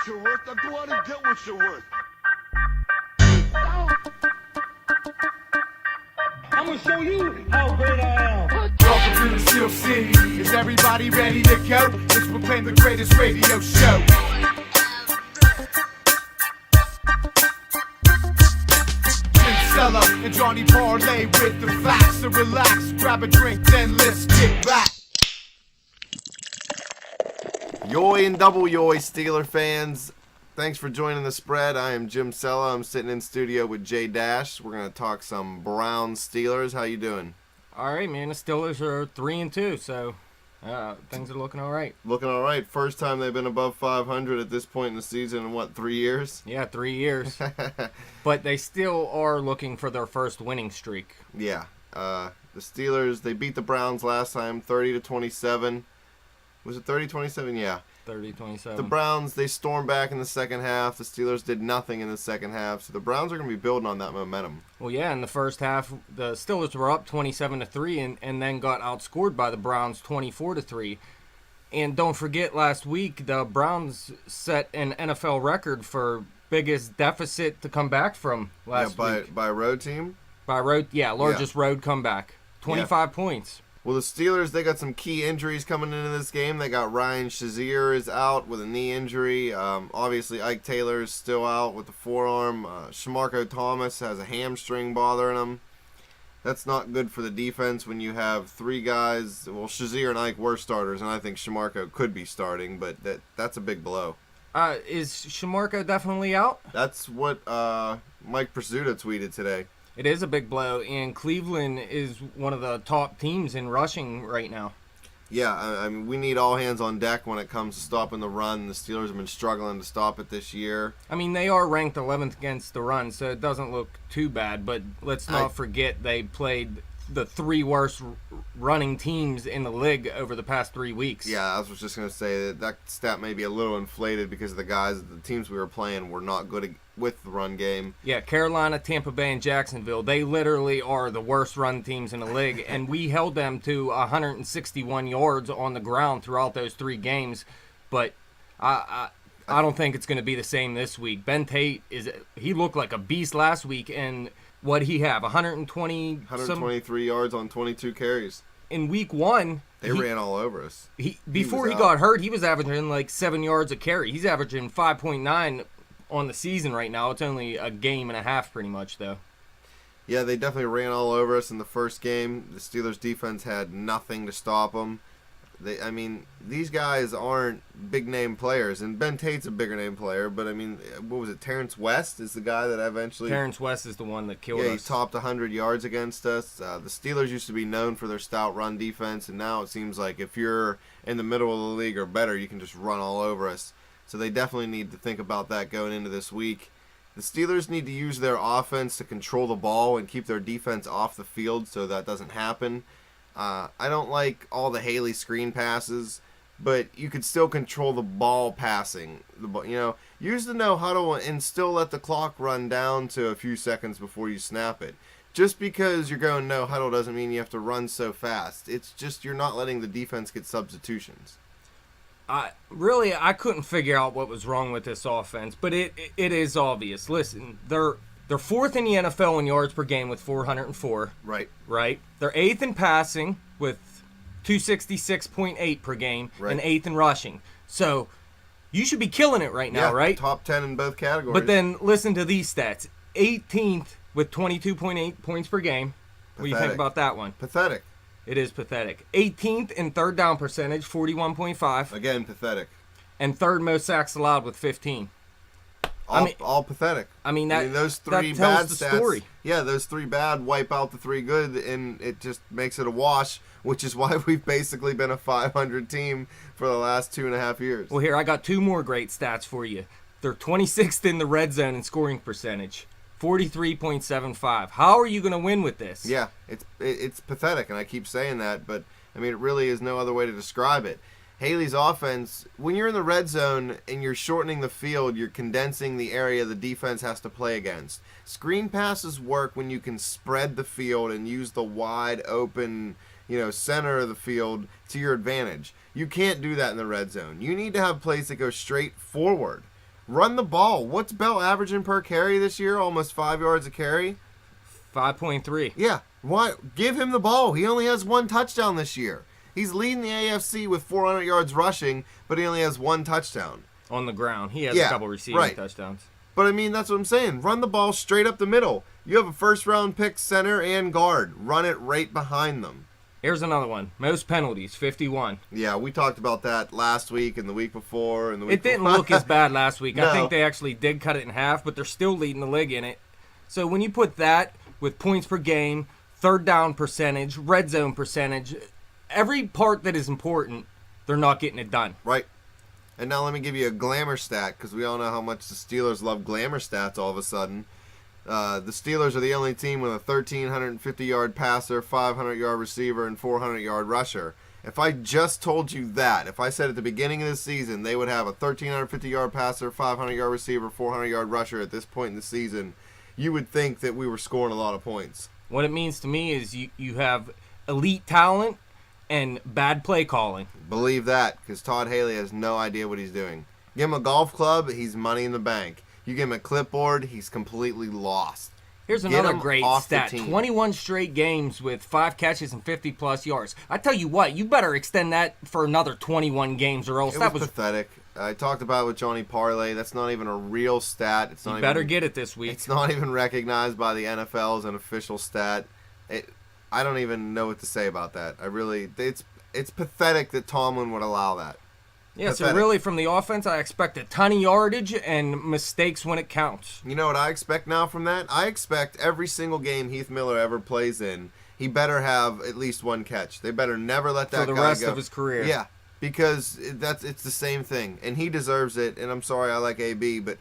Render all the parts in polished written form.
what you're worth. Now go out and get what you're worth. I'm gonna show you how great I am. Welcome to the Steel City. Is everybody ready to go? This will play the greatest radio show. Jim Cella and Johnny Parlay with the facts. So relax, grab a drink, then let's get back. Yoy and double yoy, Steeler fans. Thanks for joining the spread. I am Jim Cella. I'm sitting in studio with JDash. We're going to talk some Browns Steelers. How you doing? All right, man. The Steelers are 3-2, so things are looking all right. Looking all right. First time they've been above 500 at this point in the season in, 3 years? Yeah, 3 years. But they still are looking for their first winning streak. Yeah. The Steelers, they beat the Browns last time, 30-27. Was it 30-27? Yeah. 30-27. The Browns, they stormed back in the second half. The Steelers did nothing in the second half. So the Browns are going to be building on that momentum. Well, yeah, in the first half, the Steelers were up 27-3 and then got outscored by the Browns 24-3. And don't forget, last week, the Browns set an NFL record for biggest deficit to come back from last week. By a road team? Largest road comeback. 25 points. Well, the Steelers, they got some key injuries coming into this game. They got Ryan Shazier is out with a knee injury. Obviously, Ike Taylor is still out with the forearm. Shamarko Thomas has a hamstring bothering him. That's not good for the defense when you have three guys. Well, Shazier and Ike were starters, and I think Shamarko could be starting, but that's a big blow. Is Shamarko definitely out? That's what Mike Pursuta tweeted today. It is a big blow, and Cleveland is one of the top teams in rushing right now. Yeah, I mean, we need all hands on deck when it comes to stopping the run. The Steelers have been struggling to stop it this year. I mean, they are ranked 11th against the run, so it doesn't look too bad, but let's not forget they played the three worst running teams in the league over the past 3 weeks. Yeah, I was just going to say that stat may be a little inflated because the teams we were playing were not good with the run game. Yeah, Carolina, Tampa Bay, and Jacksonville, they literally are the worst run teams in the league, and we held them to 161 yards on the ground throughout those 3 games, but I don't think it's going to be the same this week. Ben Tate, he looked like a beast last week, and what'd he have, 123 yards on 22 carries. In week 1, they ran all over us. Before he got hurt, he was averaging like 7 yards a carry. He's averaging 5.9 on the season right now. It's only a game and a half pretty much, though. Yeah, they definitely ran all over us in the first game. The Steelers defense had nothing to stop them. These guys aren't big-name players, and Ben Tate's a bigger-name player, but, what was it, Terrence West is the guy that eventually... Terrence West is the one that killed us. Yeah, he topped 100 yards against us. The Steelers used to be known for their stout run defense, and now it seems like if you're in the middle of the league or better, you can just run all over us. So they definitely need to think about that going into this week. The Steelers need to use their offense to control the ball and keep their defense off the field so that doesn't happen. I don't like all the Haley screen passes, but you could still control the ball passing. Use the no huddle and still let the clock run down to a few seconds before you snap it. Just because you're going no huddle doesn't mean you have to run so fast. It's just you're not letting the defense get substitutions. I couldn't figure out what was wrong with this offense, but it is obvious. Listen, they're 4th in the NFL in yards per game with 404. Right. They're 8th in passing with 266.8 per game, and 8th in rushing. So you should be killing it right now, right? Top 10 in both categories. But then listen to these stats. 18th with 22.8 points per game. What do you think about that one? Pathetic. It is pathetic. 18th in third down percentage, 41.5. Again, pathetic. And third most sacks allowed with 15. All pathetic. Those three bad stats. Story. Yeah, those 3 bad wipe out the 3 good, and it just makes it a wash, which is why we've basically been a 500 team for the last 2.5 years. Well, here, I got 2 more great stats for you. They're 26th in the red zone in scoring percentage, 43.75. How are you going to win with this? Yeah, it's pathetic, and I keep saying that, but, it really is no other way to describe it. Haley's offense, when you're in the red zone and you're shortening the field, you're condensing the area the defense has to play against. Screen passes work when you can spread the field and use the wide open, center of the field to your advantage. You can't do that in the red zone. You need to have plays that go straight forward. Run the ball. What's Bell averaging per carry this year? Almost 5 yards a carry. 5.3. Yeah. Why? Give him the ball. He only has 1 touchdown this year. He's leading the AFC with 400 yards rushing, but he only has 1 touchdown. On the ground. He has a couple receiving touchdowns. But, I mean, that's what I'm saying. Run the ball straight up the middle. You have a first-round pick center and guard. Run it right behind them. Here's another one. Most penalties, 51. Yeah, we talked about that last week and the week before. And the week It didn't before. look as bad last week. No. I think they actually did cut it in half, but they're still leading the league in it. So when you put that with points per game, third down percentage, red zone percentage, every part that is important, they're not getting it done. Right. And now let me give you a glamour stat, because we all know how much the Steelers love glamour stats all of a sudden. The Steelers are the only team with a 1,350-yard passer, 500-yard receiver, and 400-yard rusher. If I just told you that, if I said at the beginning of the season they would have a 1,350-yard passer, 500-yard receiver, 400-yard rusher at this point in the season, you would think that we were scoring a lot of points. What it means to me is you have elite talent and bad play calling. Believe that, because Todd Haley has no idea what he's doing. Give him a golf club, he's money in the bank. You give him a clipboard, he's completely lost. Here's Get another him great off the stat. team. 21 straight games with 5 catches and 50-plus yards. I tell you what, you better extend that for another 21 games or else It that was was... pathetic. I talked about it with Johnny Parlay. That's not even a real stat. It's not You even, better get it this week. It's not even recognized by the NFL as an official stat. I don't even know what to say about that. It's pathetic that Tomlin would allow that. Yeah, so pathetic. really from the offense, I expect a ton of yardage and mistakes when it counts. You know what I expect now from that? I expect every single game Heath Miller ever plays in, he better have at least 1 catch. They better never let that guy For go. the rest of his career. Yeah, because it's the same thing, and he deserves it. And I'm sorry I like AB, but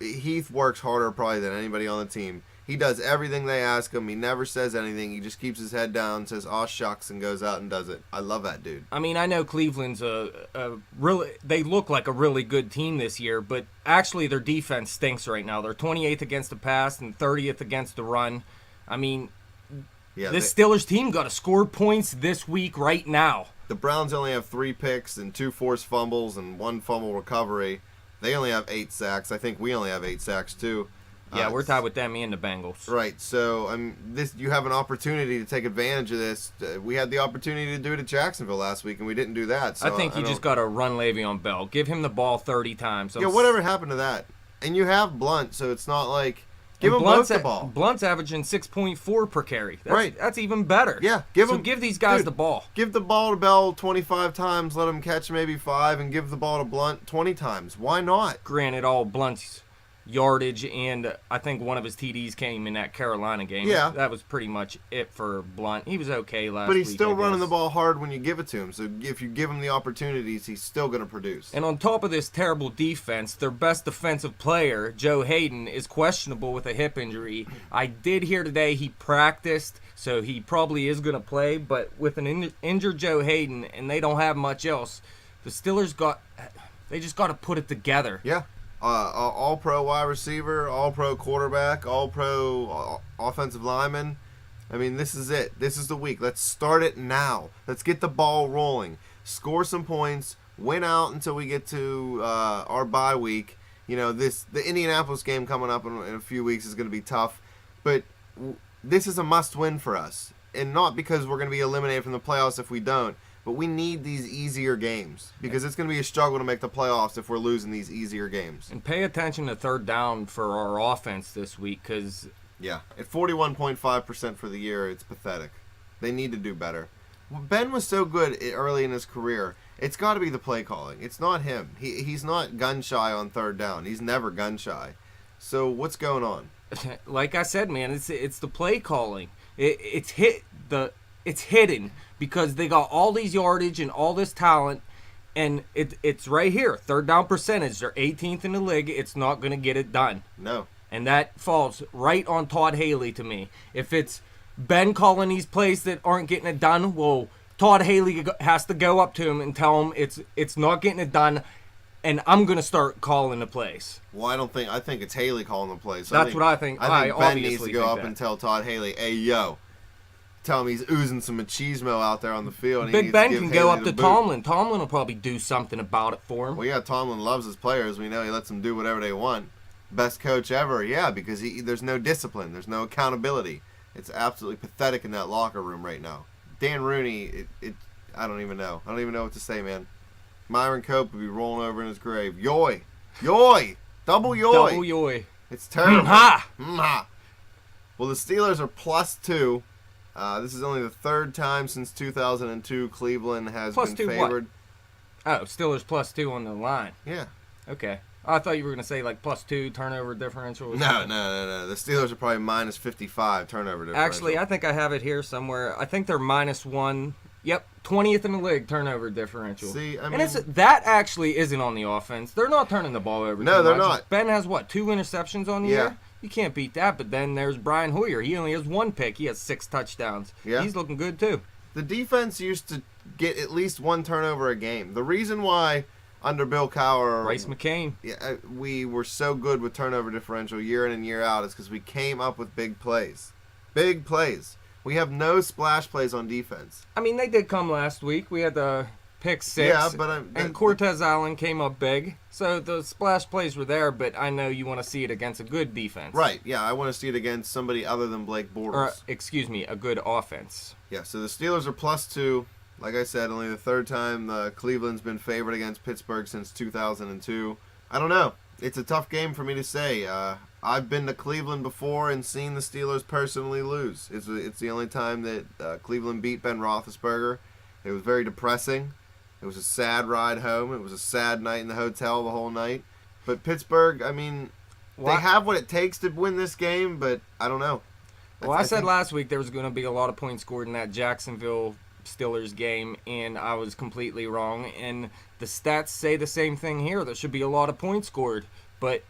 Heath works harder probably than anybody on the team. He does everything they ask him. He never says anything. He just keeps his head down, says "aw shucks," and goes out and does it. I love that dude. I mean, I know Cleveland's they look like a really good team this year, but actually their defense stinks right now. They're 28th against the pass and 30th against the run. I mean, Yeah, this Steelers team got to score points this week right now. the Browns only have 3 picks and 2 forced fumbles and 1 fumble recovery. They only have 8 sacks. I think we only have 8 sacks too. Yeah, we're tied with them and the Bengals. Right, so you have an opportunity to take advantage of this. We had the opportunity to do it at Jacksonville last week, and we didn't do that. So I think you just got to run Le'Veon Bell. Give him the ball 30 times. Yeah, whatever happened to that? And you have Blunt, so it's not like give him both the ball. Blunt's averaging 6.4 per carry. Right. That's even better. Yeah, give these guys the ball. Give the ball to Bell 25 times, let him catch maybe 5, and give the ball to Blunt 20 times. Why not? Granted, all Blunt's yardage and I think one of his TDs came in that Carolina game. Yeah. That was pretty much it for Blunt. He was okay last week. But he's still I running the guess. ball hard when you give it to him. So if you give him the opportunities, he's still going to produce. And on top of this terrible defense, their best defensive player, Joe Hayden, is questionable with a hip injury. I did hear today he practiced, so he probably is going to play. But with an injured Joe Hayden, and they don't have much else, the Steelers just got to put it together. Yeah. All-pro wide receiver, all-pro quarterback, all-pro offensive lineman. I mean, this is it. This is the week. Let's start it now. Let's get the ball rolling. Score some points. Win out until we get to our bye week. You know, the Indianapolis game coming up in a few weeks is going to be tough. But this is a must-win for us. And not because we're going to be eliminated from the playoffs if we don't. But we need these easier games because it's going to be a struggle to make the playoffs if we're losing these easier games. And pay attention to third down for our offense this week because... Yeah, at 41.5% for the year, it's pathetic. They need to do better. Ben was so good early in his career. It's got to be the play calling. It's not him. He's not gun-shy on third down. He's never gun-shy. So what's going on? Like I said, man, it's the play calling. It's hidden because they got all these yardage and all this talent, and it's right here. Third down percentage, they're 18th in the league. It's not going to get it done. No. And that falls right on Todd Haley to me. If it's Ben calling these plays that aren't getting it done, well, Todd Haley has to go up to him and tell him it's not getting it done, and I'm going to start calling the plays. Well, I think it's Haley calling the plays. That's what I think. I think Ben obviously needs to go think up that. and tell Todd Haley, hey, yo, tell him he's oozing some machismo out there on the field. And he Big needs Ben give can go Haley up the to boot. Tomlin. Tomlin will probably do something about it for him. Well, yeah, Tomlin loves his players. We know he lets them do whatever they want. Best coach ever, yeah, because there's no discipline. There's no accountability. It's absolutely pathetic in that locker room right now. Dan Rooney, I don't even know. I don't even know what to say, man. Myron Cope would be rolling over in his grave. Yoy! Yoy! Double yoy! Double yoy. It's terrible. Ha! Ha! Well, the Steelers are +2. This is only the third time since 2002 Cleveland has Plus been two what? favored. Oh, Steelers +2 on the line. Yeah. Okay. I thought you were going to say like +2 turnover differential. or No. something. The Steelers are probably -55 turnover differential. Actually, I think I have it here somewhere. I think they're -1. Yep, 20th in the league turnover differential. See, I and mean- that actually isn't on the offense. They're not turning the ball over. No, too they're much. not. Ben has what, 2 interceptions on the Yeah. year? You can't beat that. But then there's Brian Hoyer. He only has 1 pick. He has 6 touchdowns. Yeah. He's looking good too. The defense used to get at least 1 turnover a game. The reason why under Bill Cowher, Bryce McCain. yeah, we were so good with turnover differential year in and year out is because we came up with big plays. Big plays. We have no splash plays on defense. I mean, they did come last week. We had the pick 6. Yeah, but and Cortez Allen came up big. So the splash plays were there, but I know you want to see it against a good defense. Right, yeah, I want to see it against somebody other than Blake Bortles. Or, excuse me, a good offense. Yeah, so the Steelers are +2. Like I said, only the third time Cleveland's been favored against Pittsburgh since 2002. I don't know. It's a tough game for me to say. I've been to Cleveland before and seen the Steelers personally lose. It's the only time that Cleveland beat Ben Roethlisberger. It was very depressing. It was a sad ride home. It was a sad night in the hotel the whole night. But Pittsburgh, I mean, they have what it takes to win this game, but I don't know. Well, I said last week there was going to be a lot of points scored in that Jacksonville Steelers game, and I was completely wrong. And the stats say the same thing here. There should be a lot of points scored, but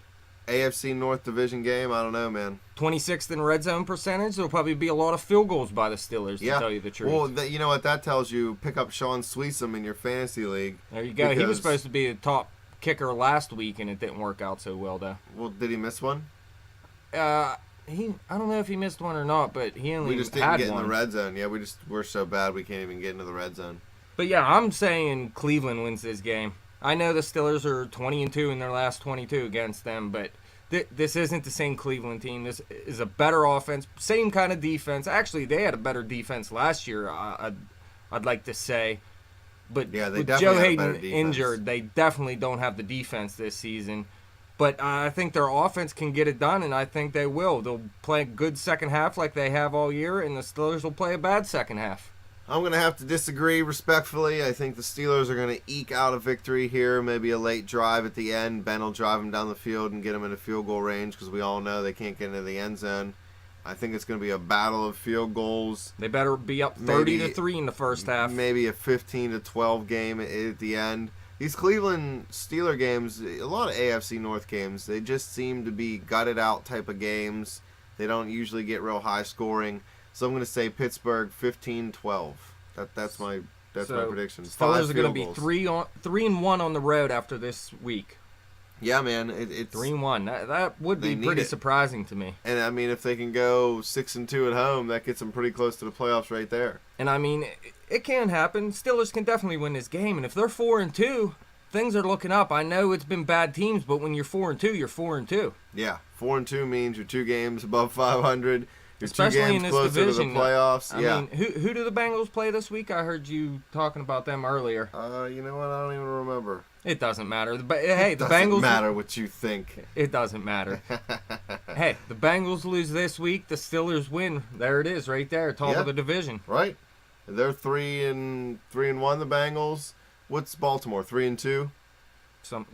AFC North Division game, I don't know, man. 26th in red zone percentage, there'll probably be a lot of field goals by the Steelers, to tell you the truth. Well, you know what that tells you? Pick up Sean Sweesom in your fantasy league. There you go. He was because- supposed to be the top kicker last week, and it didn't work out so well, though. Well, did he miss one? I don't know if he missed one or not, but he only We just didn't had get one. in the red zone. Yeah, we're so bad we can't even get into the red zone. But yeah, I'm saying Cleveland wins this game. I know the Steelers are 20-2 in their last 22 against them, but this isn't the same Cleveland team. This is a better offense, same kind of defense. Actually, they had a better defense last year, I'd like to say. But Yeah, they with definitely Joe had a better Hayden defense. injured, they definitely don't have the defense this season. But I think their offense can get it done, and I think they will. They'll play a good second half like they have all year, and the Steelers will play a bad second half. I'm going to have to disagree respectfully. I think the Steelers are going to eke out a victory here, maybe a late drive at the end. Ben will drive them down the field and get them into field goal range because we all know they can't get into the end zone. I think it's going to be a battle of field goals. They better be up 30-3 in the first half. Maybe a 15-12 game at the end. These Cleveland Steeler games, a lot of AFC North games, they just seem to be gutted out type of games. They don't usually get real high scoring. So I'm going to say Pittsburgh 15-12. That's my prediction. Steelers are going to be goals. 3-1 on the road after this week. Yeah, man, it's 3-1. That would They be need pretty it. surprising to me. And I mean, if they can go 6-2 at home, that gets them pretty close to the playoffs right there. And I mean, it can happen. Steelers can definitely win this game. And if they're 4-2, things are looking up. I know it's been bad teams, but when you're 4-2, you're 4-2. Yeah, 4-2 means you're 2 games above 500. You're Especially 2 games in this closer division. to the playoffs. I mean, who do the Bengals play this week? I heard you talking about them earlier. You know what? I don't even remember. It doesn't matter. Hey, the Doesn't Bengals. matter what you think. It doesn't matter. Hey, the Bengals lose this week. The Steelers win. There it is, right there, top of the division. Right? They're 3-1. The Bengals. What's Baltimore? 3-2. Same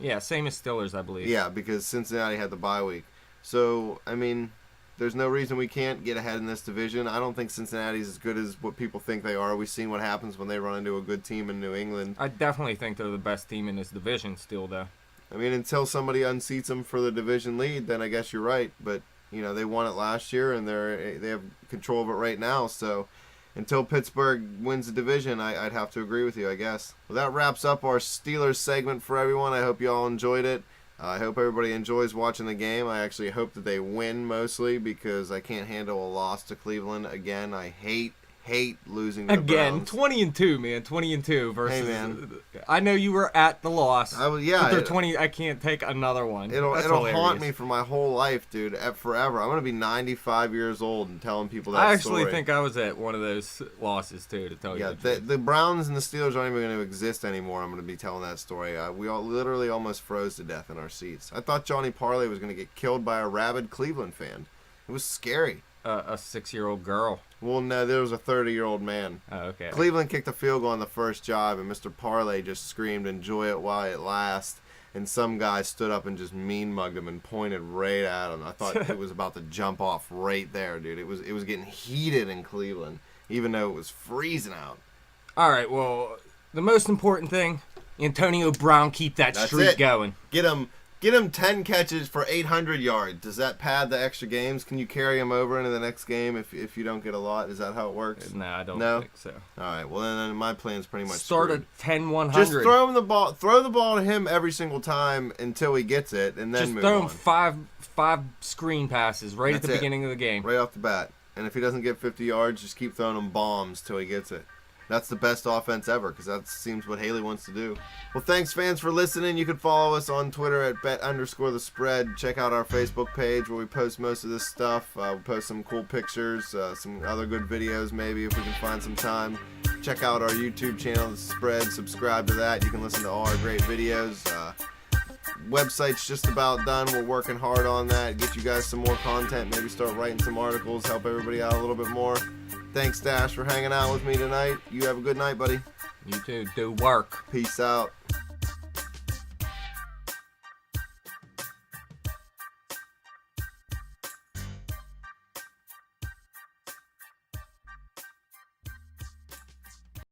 as Steelers, I believe. Yeah, because Cincinnati had the bye week. So I mean, there's no reason we can't get ahead in this division. I don't think Cincinnati's as good as what people think they are. We've seen what happens when they run into a good team in New England. I definitely think they're the best team in this division still, though. I mean, until somebody unseats them for the division lead, then I guess you're right. But you know, they won it last year, and they have control of it right now. So until Pittsburgh wins the division, I'd have to agree with you, I guess. Well, that wraps up our Steelers segment for everyone. I hope you all enjoyed it. I hope everybody enjoys watching the game. I actually hope that they win mostly because I can't handle a loss to Cleveland again. I hate hate losing to the Again, Browns. 20-2, man. 20-2 versus. Hey, man. I know you were at the loss. Yeah. But they're 20. I can't take another one. It'll That's haunt hilarious. me for my whole life, dude, forever. I'm gonna be 95 years old and telling people that I actually story. think I was at one of those losses too. To tell you Yeah, the truth. the Browns and the Steelers aren't even going to exist anymore. I'm going to be telling that story. We all literally almost froze to death in our seats. I thought Johnny Parlay was going to get killed by a rabid Cleveland fan. It was scary. A 6-year-old girl. Well, no, there was a 30-year-old man. Oh, okay. Cleveland kicked a field goal on the first drive, and Mr. Parlay just screamed, "Enjoy it while it lasts." And some guy stood up and just mean mugged him and pointed right at him. I thought it was about to jump off right there, dude. It was getting heated in Cleveland, even though it was freezing out. All right. Well, the most important thing, Antonio Brown, keep that That's streak it. going. Get him 10 catches for 800 yards. Does that pad the extra games? Can you carry him over into the next game if you don't get a lot? Is that how it works? No, I don't No? think so. All right. Well, then my plan's pretty much Start screwed. a 10-100. Just throw him the ball. Throw the ball to him every single time until he gets it, and then Just move throw on. him five screen passes right at That's the it. beginning of the game. Right off the bat. And if he doesn't get 50 yards, just keep throwing him bombs till he gets it. That's the best offense ever, because that seems what Haley wants to do. Well, thanks, fans, for listening. You can follow us on Twitter at bet_the_spread. Check out our Facebook page where we post most of this stuff. We post some cool pictures, some other good videos maybe if we can find some time. Check out our YouTube channel, The Spread. Subscribe to that. You can listen to all our great videos. Website's just about done. We're working hard on that. Get you guys some more content. Maybe start writing some articles. Help everybody out a little bit more. Thanks, Dash, for hanging out with me tonight. You have a good night, buddy. You too. Do work. Peace out.